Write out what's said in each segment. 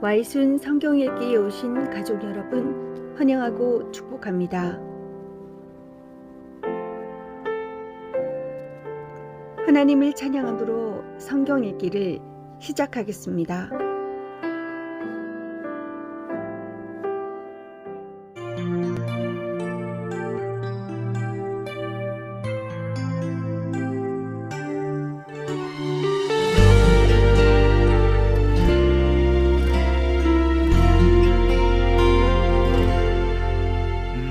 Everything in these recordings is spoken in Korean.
와이순 성경 읽기에 오신 가족 여러분 환영하고 축복합니다. 하나님을 찬양함으로 성경 읽기를 시작하겠습니다.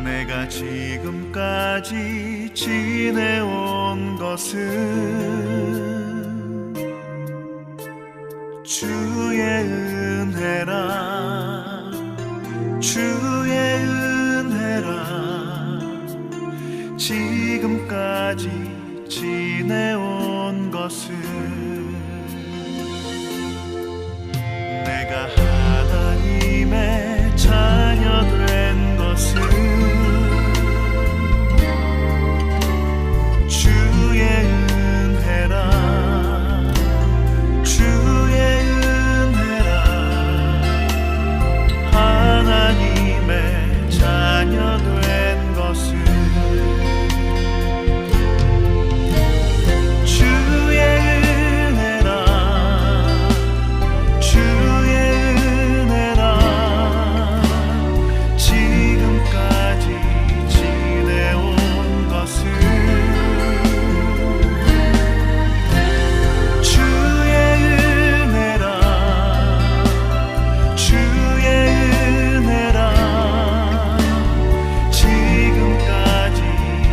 내가 지금까지 지내온 것은 주의 은혜라, 주의 은혜라. 지금까지 지내온 것은 내가 하나님의 자녀 된 것은 주의 은혜라, 주의 은혜라. 하나님의 자녀 된 것은 주의 은혜라, 주의 은혜라. 지금까지 지내온 것은 주의 은혜라, 주의 은혜라. 지금까지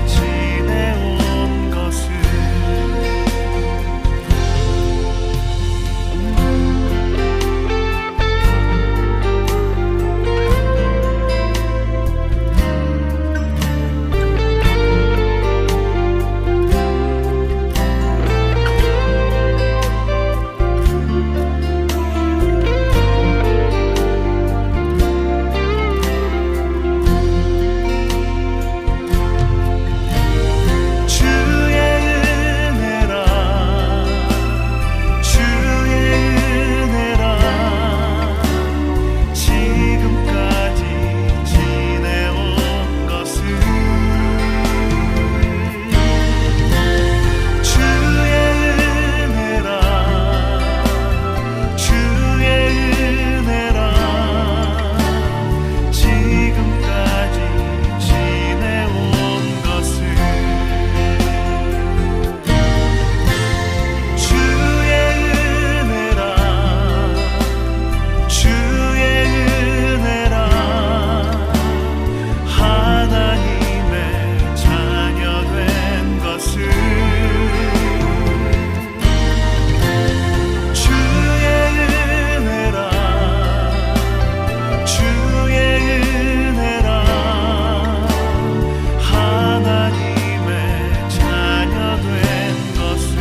지내온 것은 주의 은혜라, 주의 은혜라. 지금까지 지내온 것은 주의 은혜라, 주의 은혜라. 지금까지 지내온 것은 주의 은혜라, 주의 은혜라. 하나님의 자녀 된 것은 주의 은혜라, 주의 은혜라. 하나님의 자녀 된 것은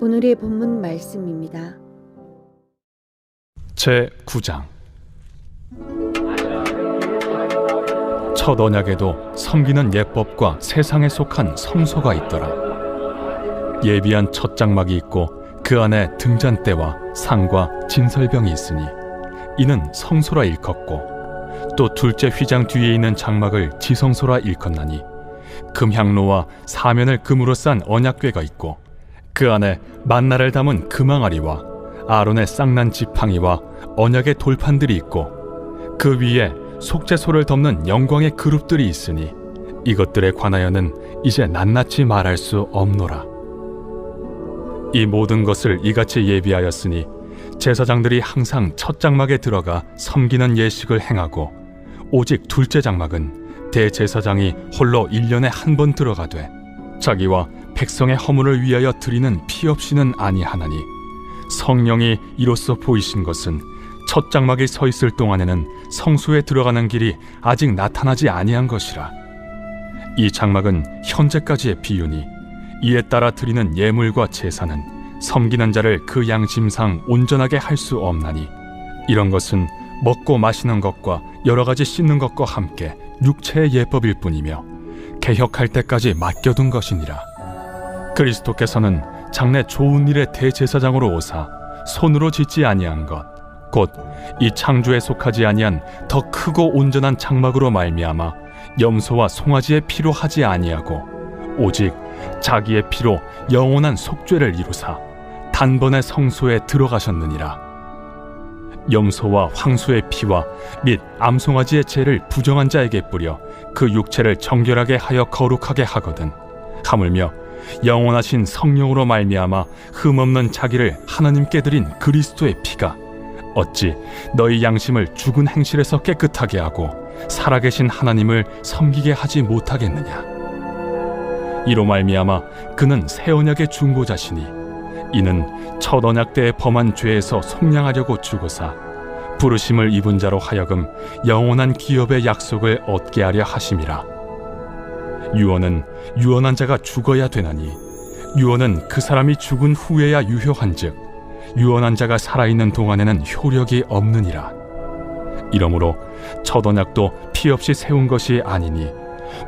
오늘의 본문 말씀입니다. 제9장. 첫 언약에도 섬기는 예법과 세상에 속한 성소가 있더라. 예비한 첫 장막이 있고 그 안에 등잔대와 상과 진설병이 있으니 이는 성소라 일컫고, 또 둘째 휘장 뒤에 있는 장막을 지성소라 일컫나니 금향로와 사면을 금으로 싼 언약궤가 있고 그 안에 만나를 담은 금항아리와 아론의 쌍난 지팡이와 언약의 돌판들이 있고 그 위에 속죄소를 덮는 영광의 그룹들이 있으니 이것들에 관하여는 이제 낱낱이 말할 수 없노라. 이 모든 것을 이같이 예비하였으니 제사장들이 항상 첫 장막에 들어가 섬기는 예식을 행하고, 오직 둘째 장막은 대제사장이 홀로 1년에 한 번 들어가되 자기와 백성의 허물을 위하여 드리는 피 없이는 아니하나니, 성령이 이로써 보이신 것은 첫 장막이 서 있을 동안에는 성소에 들어가는 길이 아직 나타나지 아니한 것이라. 이 장막은 현재까지의 비유니 이에 따라 드리는 예물과 제사는 섬기는 자를 그 양심상 온전하게 할 수 없나니 이런 것은 먹고 마시는 것과 여러 가지 씻는 것과 함께 육체의 예법일 뿐이며 개혁할 때까지 맡겨둔 것이니라. 그리스도께서는 장래 좋은 일의 대제사장으로 오사 손으로 짓지 아니한 것 곧 이 창조에 속하지 아니한 더 크고 온전한 장막으로 말미암아 염소와 송아지의 피로 하지 아니하고 오직 자기의 피로 영원한 속죄를 이루사 단번에 성소에 들어가셨느니라. 염소와 황소의 피와 및 암송아지의 죄를 부정한 자에게 뿌려 그 육체를 정결하게 하여 거룩하게 하거든 하물며 영원하신 성령으로 말미암아 흠없는 자기를 하나님께 드린 그리스도의 피가 어찌 너희 양심을 죽은 행실에서 깨끗하게 하고 살아계신 하나님을 섬기게 하지 못하겠느냐. 이로 말미암아 그는 새 언약의 중보자시니 이는 첫 언약 때에 범한 죄에서 속량하려고 죽으사 부르심을 입은 자로 하여금 영원한 기업의 약속을 얻게 하려 하심이라. 유언은 유언한 자가 죽어야 되나니 유언은 그 사람이 죽은 후에야 유효한즉 유언한 자가 살아있는 동안에는 효력이 없느니라. 이러므로 첫 언약도 피 없이 세운 것이 아니니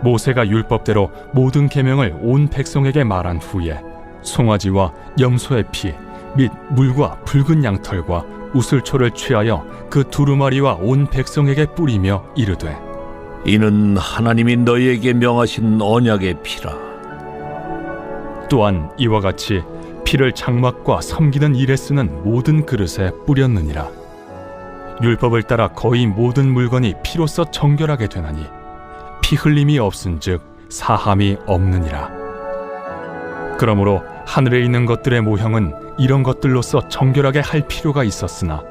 모세가 율법대로 모든 계명을 온 백성에게 말한 후에 송아지와 염소의 피 및 물과 붉은 양털과 우슬초를 취하여 그 두루마리와 온 백성에게 뿌리며 이르되 이는 하나님이 너희에게 명하신 언약의 피라. 또한 이와 같이 피를 장막과 섬기는 일에 쓰는 모든 그릇에 뿌렸느니라. 율법을 따라 거의 모든 물건이 피로써 정결하게 되나니 피 흘림이 없은즉 사함이 없느니라. 그러므로 하늘에 있는 것들의 모형은 이런 것들로서 정결하게 할 필요가 있었으나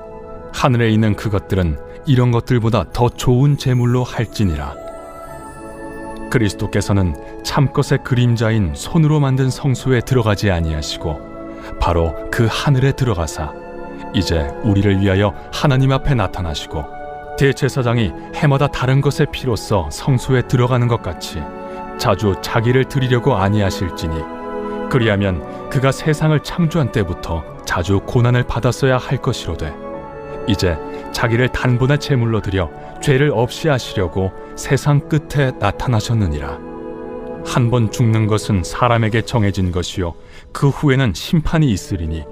하늘에 있는 그것들은 이런 것들보다 더 좋은 제물로 할지니라. 그리스도께서는 참것의 그림자인 손으로 만든 성소에 들어가지 아니하시고 바로 그 하늘에 들어가사 이제 우리를 위하여 하나님 앞에 나타나시고 대제사장이 해마다 다른 것의 피로써 성소에 들어가는 것 같이 자주 자기를 드리려고 아니하실지니 그리하면 그가 세상을 창조한 때부터 자주 고난을 받았어야 할 것이로되 이제 자기를 단번에 제물로 드려 죄를 없이 하시려고 세상 끝에 나타나셨느니라. 한 번 죽는 것은 사람에게 정해진 것이요 그 후에는 심판이 있으리니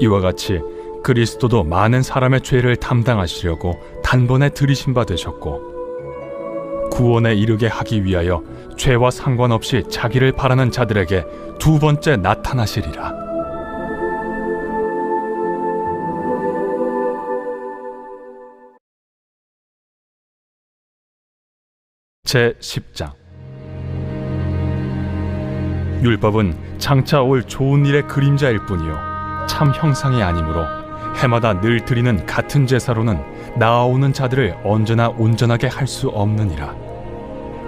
이와 같이 그리스도도 많은 사람의 죄를 담당하시려고 단번에 들이신 바 되셨고 구원에 이르게 하기 위하여 죄와 상관없이 자기를 바라는 자들에게 두 번째 나타나시리라. 제10장 율법은 장차 올 좋은 일의 그림자일 뿐이요 참 형상이 아니므로 해마다 늘 드리는 같은 제사로는 나아오는 자들을 언제나 온전하게 할 수 없느니라.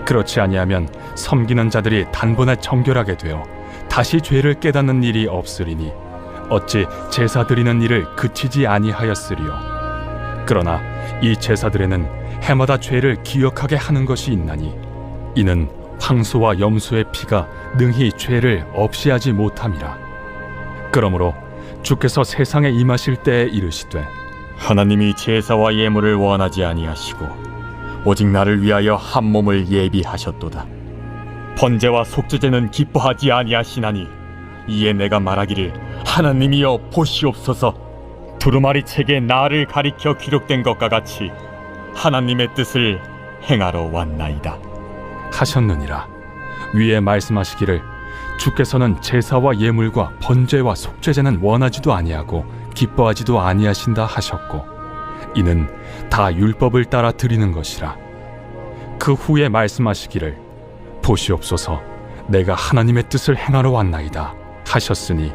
그렇지 아니하면 섬기는 자들이 단번에 정결하게 되어 다시 죄를 깨닫는 일이 없으리니 어찌 제사 드리는 일을 그치지 아니하였으리요. 그러나 이 제사들에는 해마다 죄를 기억하게 하는 것이 있나니 이는 황소와 염소의 피가 능히 죄를 없이 하지 못함이라. 그러므로 주께서 세상에 임하실 때에 이르시되 하나님이 제사와 예물을 원하지 아니하시고 오직 나를 위하여 한 몸을 예비하셨도다. 번제와 속죄제는 기뻐하지 아니하시나니 이에 내가 말하기를 하나님이여 보시옵소서. 두루마리 책에 나를 가리켜 기록된 것과 같이 하나님의 뜻을 행하러 왔나이다 하셨느니라. 위에 말씀하시기를 주께서는 제사와 예물과 번제와 속죄제는 원하지도 아니하고 기뻐하지도 아니하신다 하셨고 이는 다 율법을 따라 드리는 것이라. 그 후에 말씀하시기를 보시옵소서 내가 하나님의 뜻을 행하러 왔나이다 하셨으니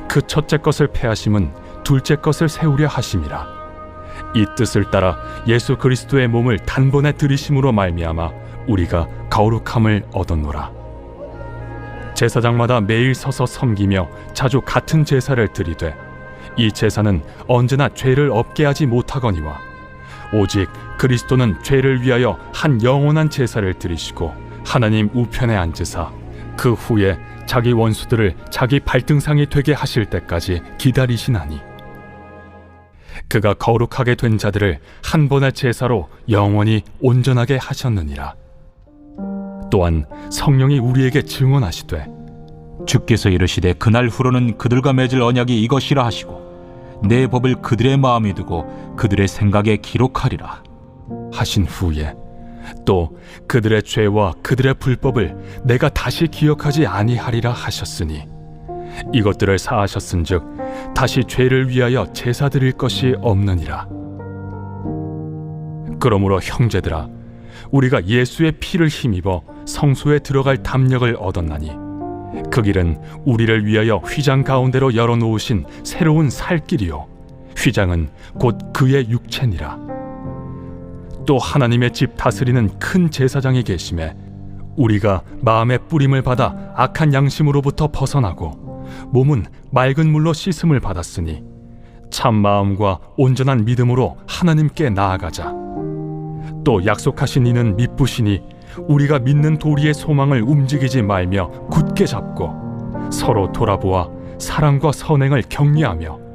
그 첫째 것을 패하심은 둘째 것을 세우려 하심이라. 이 뜻을 따라 예수 그리스도의 몸을 단번에 들이심으로 말미암아 우리가 거룩함을 얻었노라. 제사장마다 매일 서서 섬기며 자주 같은 제사를 드리되 이 제사는 언제나 죄를 없게 하지 못하거니와 오직 그리스도는 죄를 위하여 한 영원한 제사를 드리시고 하나님 우편에 앉으사 그 후에 자기 원수들을 자기 발등상이 되게 하실 때까지 기다리시나니 그가 거룩하게 된 자들을 한 번의 제사로 영원히 온전하게 하셨느니라. 또한 성령이 우리에게 증언하시되 주께서 이르시되 그날 후로는 그들과 맺을 언약이 이것이라 하시고 내 법을 그들의 마음에 두고 그들의 생각에 기록하리라 하신 후에 또 그들의 죄와 그들의 불법을 내가 다시 기억하지 아니하리라 하셨으니 이것들을 사하셨은즉 다시 죄를 위하여 제사 드릴 것이 없느니라. 그러므로 형제들아, 우리가 예수의 피를 힘입어 성소에 들어갈 담력을 얻었나니 그 길은 우리를 위하여 휘장 가운데로 열어놓으신 새로운 살길이요 휘장은 곧 그의 육체니라. 또 하나님의 집 다스리는 큰 제사장이 계심에 우리가 마음의 뿌림을 받아 악한 양심으로부터 벗어나고 몸은 맑은 물로 씻음을 받았으니 참 마음과 온전한 믿음으로 하나님께 나아가자. 또 약속하신 이는 미쁘시니 우리가 믿는 도리의 소망을 움직이지 말며 굳게 잡고 서로 돌아보아 사랑과 선행을 격려하며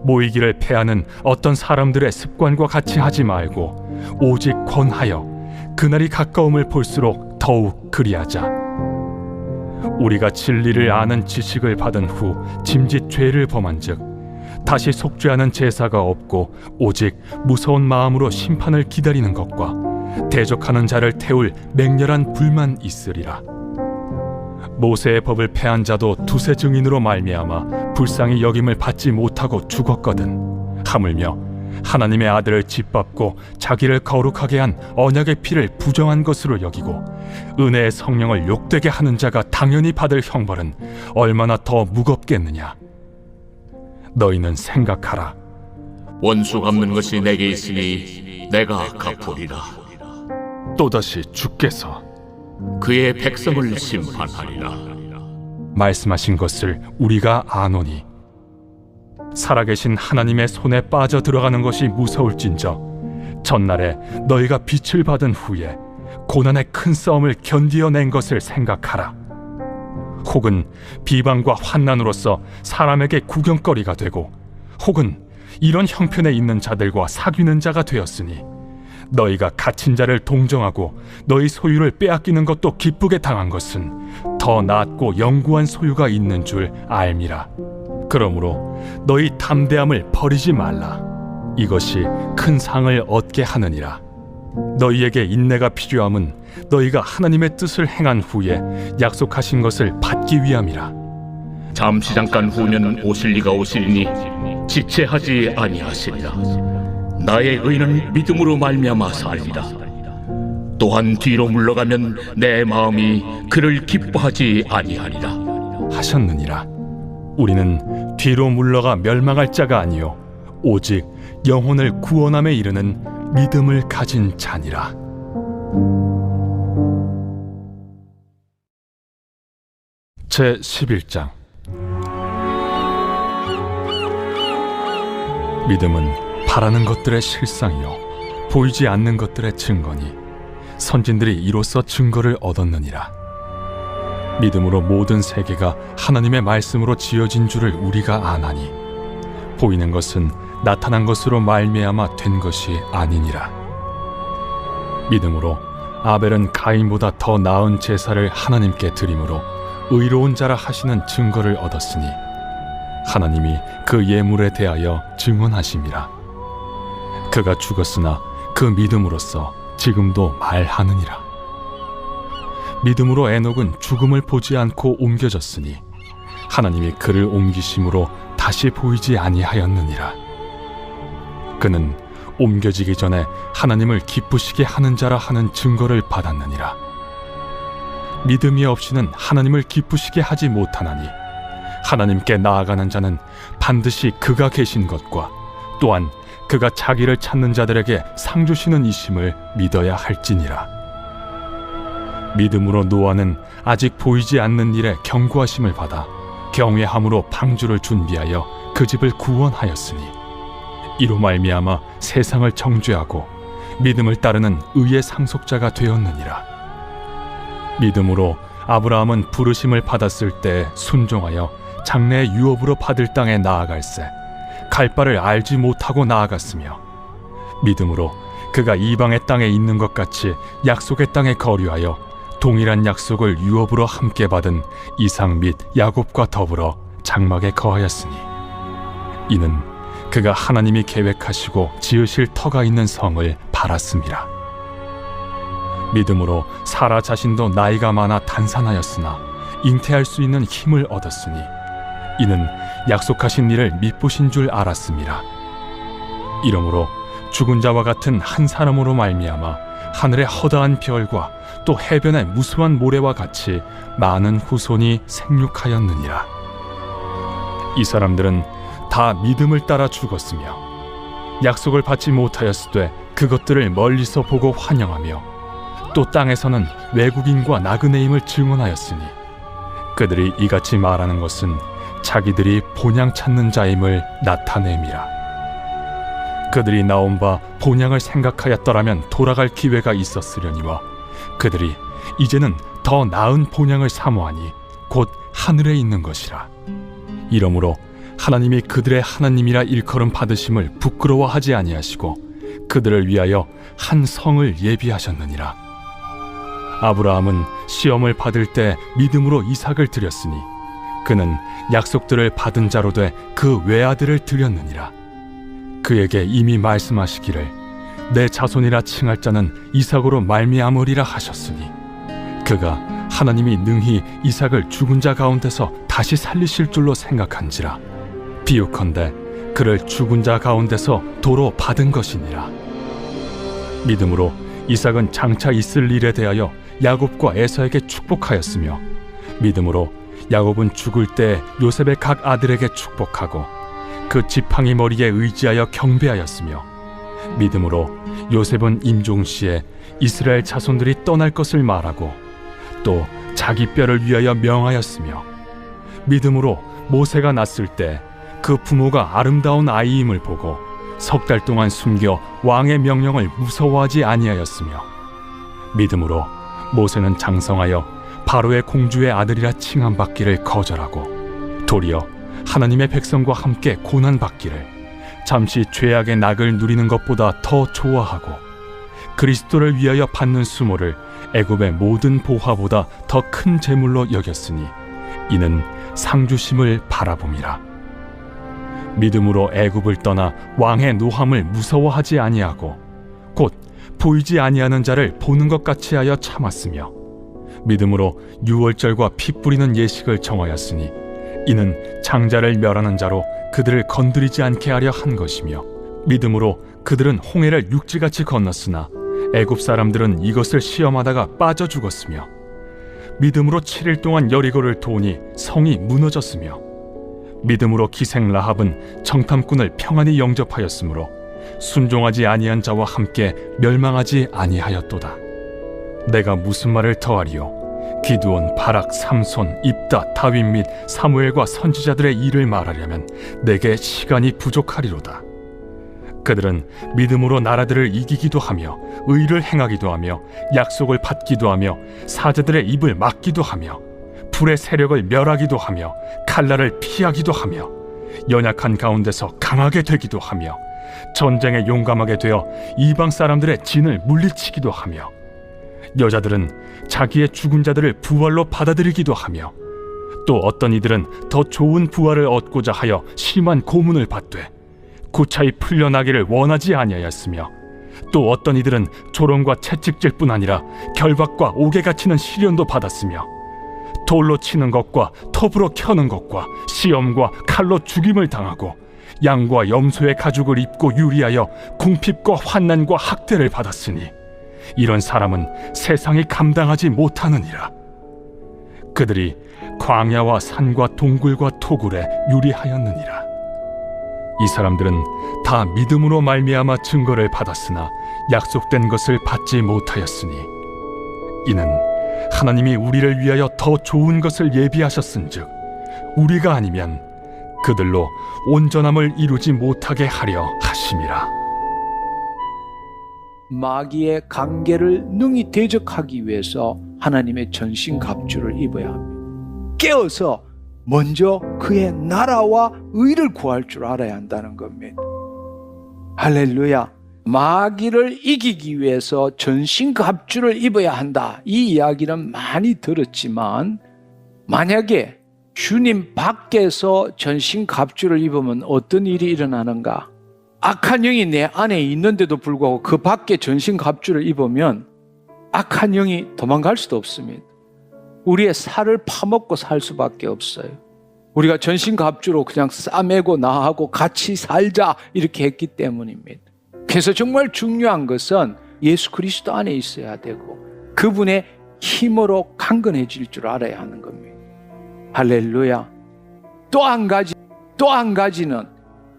모이기를 패하는 어떤 사람들의 습관과 같이 하지 말고 오직 권하여 그날이 가까움을 볼수록 더욱 그리하자. 우리가 진리를 아는 지식을 받은 후 짐짓 죄를 범한즉 다시 속죄하는 제사가 없고 오직 무서운 마음으로 심판을 기다리는 것과 대적하는 자를 태울 맹렬한 불만 있으리라. 모세의 법을 패한 자도 두세 증인으로 말미암아 불쌍히 여김을 받지 못하고 죽었거든. 하물며 하나님의 아들을 짓밟고 자기를 거룩하게 한 언약의 피를 부정한 것으로 여기고 은혜의 성령을 욕되게 하는 자가 당연히 받을 형벌은 얼마나 더 무겁겠느냐. 너희는 생각하라. 원수 갚는 것이 내게 있으니 내가 갚으리라. 또다시 주께서 그의 백성을 심판하리라. 말씀하신 것을 우리가 아노니 살아계신 하나님의 손에 빠져 들어가는 것이 무서울진저 전날에 너희가 빛을 받은 후에 고난의 큰 싸움을 견디어낸 것을 생각하라. 혹은 비방과 환난으로서 사람에게 구경거리가 되고 혹은 이런 형편에 있는 자들과 사귀는 자가 되었으니 너희가 갇힌 자를 동정하고 너희 소유를 빼앗기는 것도 기쁘게 당한 것은 더 낫고 영구한 소유가 있는 줄 알미라. 그러므로 너희 담대함을 버리지 말라. 이것이 큰 상을 얻게 하느니라. 너희에게 인내가 필요함은 너희가 하나님의 뜻을 행한 후에 약속하신 것을 받기 위함이라. 잠시 잠깐 후면 오실 이가 오시리니 지체하지 아니하시리라. 나의 의는 믿음으로 말미암아 살리라. 또한 뒤로 물러가면 내 마음이 그를 기뻐하지 아니하리라 하셨느니라. 우리는 뒤로 물러가 멸망할 자가 아니요 오직 영혼을 구원함에 이르는 믿음을 가진 자니라. 제 11장. 믿음은 바라는 것들의 실상이요 보이지 않는 것들의 증거니 선진들이 이로써 증거를 얻었느니라. 믿음으로 모든 세계가 하나님의 말씀으로 지어진 줄을 우리가 아나니 보이는 것은 나타난 것으로 말미암아 된 것이 아니니라. 믿음으로 아벨은 가인보다 더 나은 제사를 하나님께 드림으로 의로운 자라 하시는 증거를 얻었으니 하나님이 그 예물에 대하여 증언하심이라. 그가 죽었으나 그 믿음으로써 지금도 말하느니라. 믿음으로 에녹은 죽음을 보지 않고 옮겨졌으니 하나님이 그를 옮기심으로 다시 보이지 아니하였느니라. 그는 옮겨지기 전에 하나님을 기쁘시게 하는 자라 하는 증거를 받았느니라. 믿음이 없이는 하나님을 기쁘시게 하지 못하나니 하나님께 나아가는 자는 반드시 그가 계신 것과 또한 그가 자기를 찾는 자들에게 상 주시는 이심을 믿어야 할지니라. 믿음으로 노아는 아직 보이지 않는 일에 경고하심을 받아 경외함으로 방주를 준비하여 그 집을 구원하였으니 이로 말미암아 세상을 정죄하고 믿음을 따르는 의의 상속자가 되었느니라. 믿음으로 아브라함은 부르심을 받았을 때 순종하여 장래의 유업으로 받을 땅에 나아갈새 갈 바를 알지 못하고 나아갔으며 믿음으로 그가 이방의 땅에 있는 것 같이 약속의 땅에 거류하여 동일한 약속을 유업으로 함께 받은 이삭 및 야곱과 더불어 장막에 거하였으니 이는 그가 하나님이 계획하시고 지으실 터가 있는 성을 바랐음이라. 믿음으로 사라 자신도 나이가 많아 단산하였으나 잉태할 수 있는 힘을 얻었으니 이는 약속하신 일을 믿으신 줄 알았음이라. 이러므로 죽은 자와 같은 한 사람으로 말미암아 하늘의 허다한 별과 또 해변의 무수한 모래와 같이 많은 후손이 생육하였느니라. 이 사람들은 다 믿음을 따라 죽었으며 약속을 받지 못하였으되 그것들을 멀리서 보고 환영하며 또 땅에서는 외국인과 나그네임을 증언하였으니 그들이 이같이 말하는 것은 자기들이 본향 찾는 자임을 나타냄이라. 그들이 나온 바 본향을 생각하였더라면 돌아갈 기회가 있었으려니와 그들이 이제는 더 나은 본향을 사모하니 곧 하늘에 있는 것이라. 이러므로 하나님이 그들의 하나님이라 일컬음 받으심을 부끄러워하지 아니하시고 그들을 위하여 한 성을 예비하셨느니라. 아브라함은 시험을 받을 때 믿음으로 이삭을 드렸으니 그는 약속들을 받은 자로 돼 그 외아들을 드렸느니라. 그에게 이미 말씀하시기를 내 자손이라 칭할 자는 이삭으로 말미암으리라 하셨으니 그가 하나님이 능히 이삭을 죽은 자 가운데서 다시 살리실 줄로 생각한지라. 비유컨대 그를 죽은 자 가운데서 도로 받은 것이니라. 믿음으로 이삭은 장차 있을 일에 대하여 야곱과 에서에게 축복하였으며 믿음으로 야곱은 죽을 때 요셉의 각 아들에게 축복하고 그 지팡이 머리에 의지하여 경배하였으며 믿음으로 요셉은 임종시에 이스라엘 자손들이 떠날 것을 말하고 또 자기 뼈를 위하여 명하였으며 믿음으로 모세가 낳았을 때 그 부모가 아름다운 아이임을 보고 석 달 동안 숨겨 왕의 명령을 무서워하지 아니하였으며 믿음으로 모세는 장성하여 바로의 공주의 아들이라 칭함받기를 거절하고 도리어 하나님의 백성과 함께 고난받기를 잠시 죄악의 낙을 누리는 것보다 더 좋아하고 그리스도를 위하여 받는 수모를 애굽의 모든 보화보다 더 큰 재물로 여겼으니 이는 상주심을 바라봄이라. 믿음으로 애굽을 떠나 왕의 노함을 무서워하지 아니하고 곧 보이지 아니하는 자를 보는 것 같이 하여 참았으며 믿음으로 유월절과 피 뿌리는 예식을 정하였으니 이는 장자를 멸하는 자로 그들을 건드리지 않게 하려 한 것이며 믿음으로 그들은 홍해를 육지같이 건넜으나 애굽 사람들은 이것을 시험하다가 빠져 죽었으며 믿음으로 7일 동안 여리고를 도우니 성이 무너졌으며 믿음으로 기생 라합은 정탐꾼을 평안히 영접하였으므로 순종하지 아니한 자와 함께 멸망하지 아니하였도다. 내가 무슨 말을 더하리요? 기드온, 바락, 삼손, 입다, 다윗 및 사무엘과 선지자들의 일을 말하려면 내게 시간이 부족하리로다. 그들은 믿음으로 나라들을 이기기도 하며 의를 행하기도 하며 약속을 받기도 하며 사자들의 입을 막기도 하며 불의 세력을 멸하기도 하며 칼날을 피하기도 하며 연약한 가운데서 강하게 되기도 하며 전쟁에 용감하게 되어 이방 사람들의 진을 물리치기도 하며 여자들은 자기의 죽은 자들을 부활로 받아들이기도 하며 또 어떤 이들은 더 좋은 부활을 얻고자 하여 심한 고문을 받되 고차히 풀려나기를 원하지 아니하였으며 또 어떤 이들은 조롱과 채찍질 뿐 아니라 결박과 옥에 갇히는 시련도 받았으며 돌로 치는 것과 톱으로 켜는 것과 시험과 칼로 죽임을 당하고 양과 염소의 가죽을 입고 유리하여 궁핍과 환난과 학대를 받았으니 이런 사람은 세상이 감당하지 못하느니라. 그들이 광야와 산과 동굴과 토굴에 유리하였느니라. 이 사람들은 다 믿음으로 말미암아 증거를 받았으나 약속된 것을 받지 못하였으니 이는 하나님이 우리를 위하여 더 좋은 것을 예비하셨은즉 우리가 아니면 그들로 온전함을 이루지 못하게 하려 하심이라. 마귀의 관계를 능히 대적하기 위해서 하나님의 전신갑주를 입어야 합니다. 깨어서 먼저 그의 나라와 의를 구할 줄 알아야 한다는 겁니다. 할렐루야. 마귀를 이기기 위해서 전신갑주를 입어야 한다. 이 이야기는 많이 들었지만 만약에 주님 밖에서 전신갑주를 입으면 어떤 일이 일어나는가? 악한 영이 내 안에 있는데도 불구하고 그 밖에 전신갑주를 입으면 악한 영이 도망갈 수도 없습니다. 우리의 살을 파먹고 살 수밖에 없어요. 우리가 전신갑주로 그냥 싸매고 나하고 같이 살자 이렇게 했기 때문입니다. 그래서 정말 중요한 것은 예수 그리스도 안에 있어야 되고 그분의 힘으로 강건해질 줄 알아야 하는 겁니다. 할렐루야. 또 한 가지는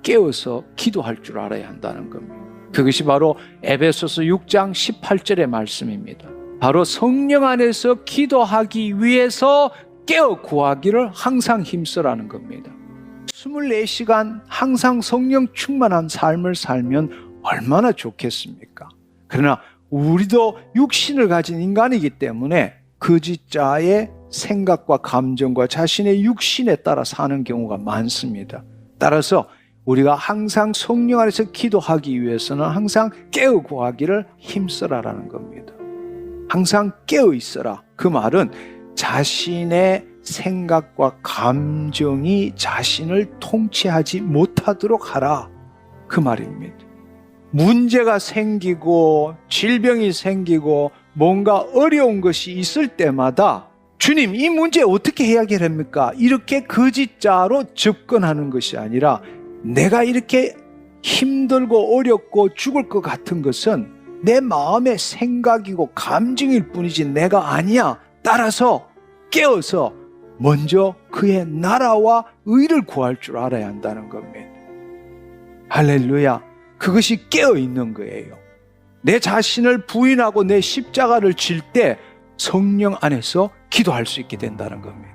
깨어서 기도할 줄 알아야 한다는 겁니다. 그것이 바로 에베소서 6장 18절의 말씀입니다. 바로 성령 안에서 기도하기 위해서 깨어 구하기를 항상 힘쓰라는 겁니다. 24시간 항상 성령 충만한 삶을 살면 얼마나 좋겠습니까? 그러나 우리도 육신을 가진 인간이기 때문에 거짓자의 생각과 감정과 자신의 육신에 따라 사는 경우가 많습니다. 따라서 우리가 항상 성령 안에서 기도하기 위해서는 항상 깨어 구하기를 힘쓰라라는 겁니다. 항상 깨어 있어라. 그 말은 자신의 생각과 감정이 자신을 통치하지 못하도록 하라. 그 말입니다. 문제가 생기고 질병이 생기고 뭔가 어려운 것이 있을 때마다 주님, 이 문제 어떻게 해결합니까? 이렇게 거짓자로 접근하는 것이 아니라 내가 이렇게 힘들고 어렵고 죽을 것 같은 것은 내 마음의 생각이고 감정일 뿐이지 내가 아니야. 따라서 깨어서 먼저 그의 나라와 의를 구할 줄 알아야 한다는 겁니다. 할렐루야. 그것이 깨어 있는 거예요. 내 자신을 부인하고 내 십자가를 질 때 성령 안에서 기도할 수 있게 된다는 겁니다.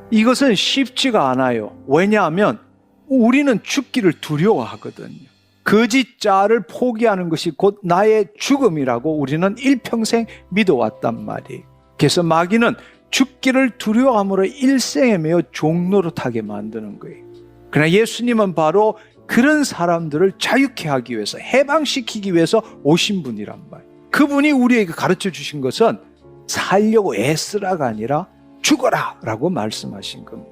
이것은 쉽지가 않아요. 왜냐하면 우리는 죽기를 두려워하거든요. 거짓자를 포기하는 것이 곧 나의 죽음이라고 우리는 일평생 믿어왔단 말이에요. 그래서 마귀는 죽기를 두려워함으로 일생에 매어 종노릇하게 만드는 거예요. 그러나 예수님은 바로 그런 사람들을 자유케 하기 위해서, 해방시키기 위해서 오신 분이란 말이에요. 그분이 우리에게 가르쳐 주신 것은 살려고 애쓰라가 아니라 죽어라 라고 말씀하신 겁니다.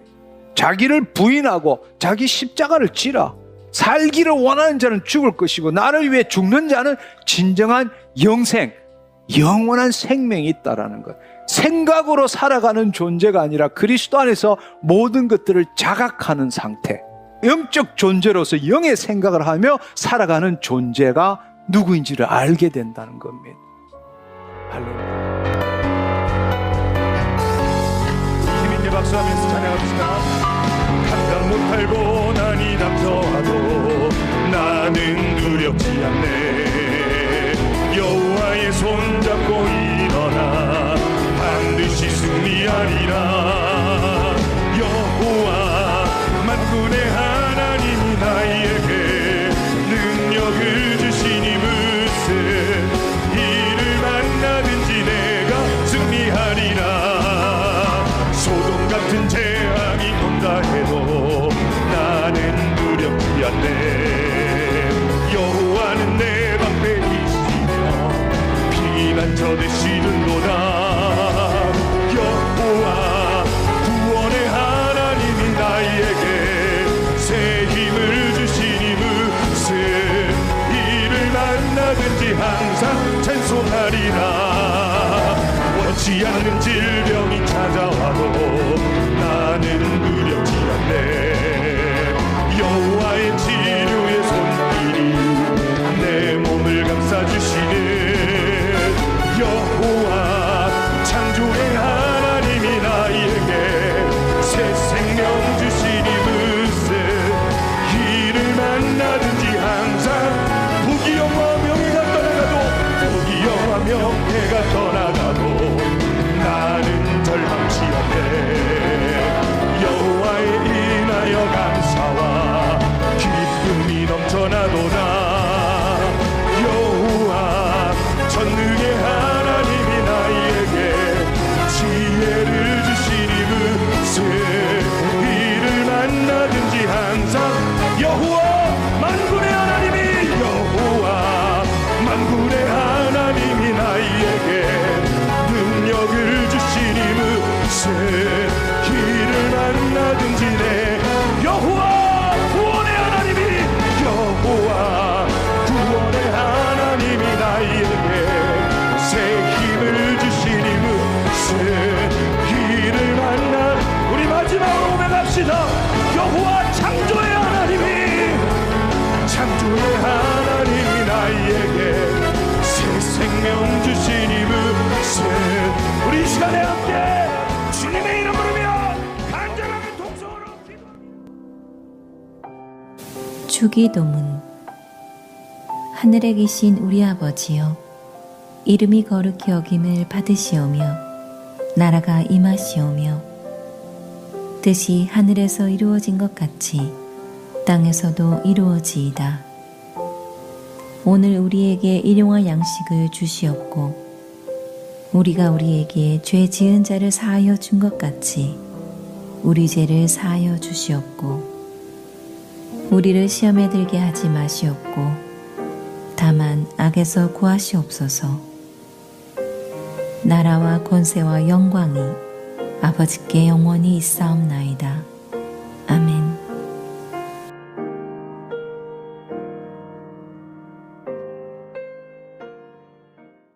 자기를 부인하고 자기 십자가를 지라. 살기를 원하는 자는 죽을 것이고 나를 위해 죽는 자는 진정한 영생, 영원한 생명이 있다라는 것. 생각으로 살아가는 존재가 아니라 그리스도 안에서 모든 것들을 자각하는 상태, 영적 존재로서 영의 생각을 하며 살아가는 존재가 누구인지를 알게 된다는 겁니다. 할렐루야. 힘있게 박수하면서 찬양합시다. 감당 못할 고난이 닥쳐와도 나는 두렵지 않네. 여호와의 손잡고 일어나 반드시 승리하리라. 여호와 만군의 하나님이 나에게 능력을 주시니 무슨 일을 만나든지 내가 승리하리라. 소돔 같은 재앙이 온다 해도 나는 두렵지 않네. 여호와는 내 주기도문. 하늘에 계신 우리 아버지여, 이름이 거룩히 여김을 받으시오며 나라가 임하시오며 뜻이 하늘에서 이루어진 것 같이 땅에서도 이루어지이다. 오늘 우리에게 일용할 양식을 주시옵고 우리가 우리에게 죄 지은 자를 사하여 준 것 같이 우리 죄를 사하여 주시옵고 우리를 시험에 들게 하지 마시옵고 다만 악에서 구하시옵소서. 나라와 권세와 영광이 아버지께 영원히 있사옵나이다.